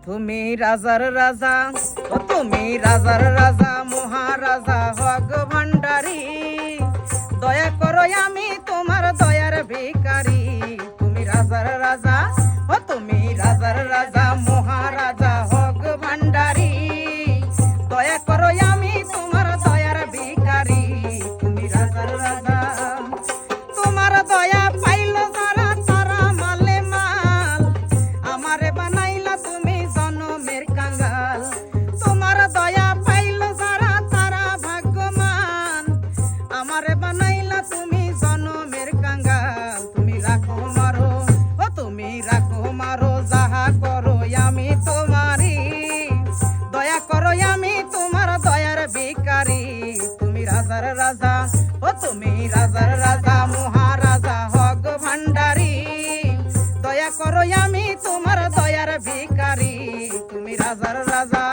তুমি রাজার রাজা, ও তুমি রাজার রাজা, মহারাজা হক ভান্ডারী। দয়া করো আমি তোমার দয়ার ভিখারি। তুমি রাজার রাজা, ও তুমি রাজার রাজা, মহারাজা হক ভান্ডারী। দয়া করো আমি তোমার দয়ার ভিখারি। তুমি রাজার রাজা, তোমার দয়া পাইল যারা তারা মালে মাল। আমারে বানাইলা তুমি জনমের কাঙ্গাল। তোমার দয়া পাইল যারা তারা ভাগ্যবান। আমারে বানাইলা তুমি জনমের কাঙ্গাল। তুমি রাখো মারো, ও তুমি রাখো মারো, যাহা করো আমি তোমারি। দয়া করো আমি তোমার দয়ার ভিখারি। তুমি রাজার রাজা, ও তুমি রাজার রাজা, মহারাজা হক ভান্ডারী। দয়া করো আমি তোমার দয়ার ভিখারি। তুমি রাজার রাজা।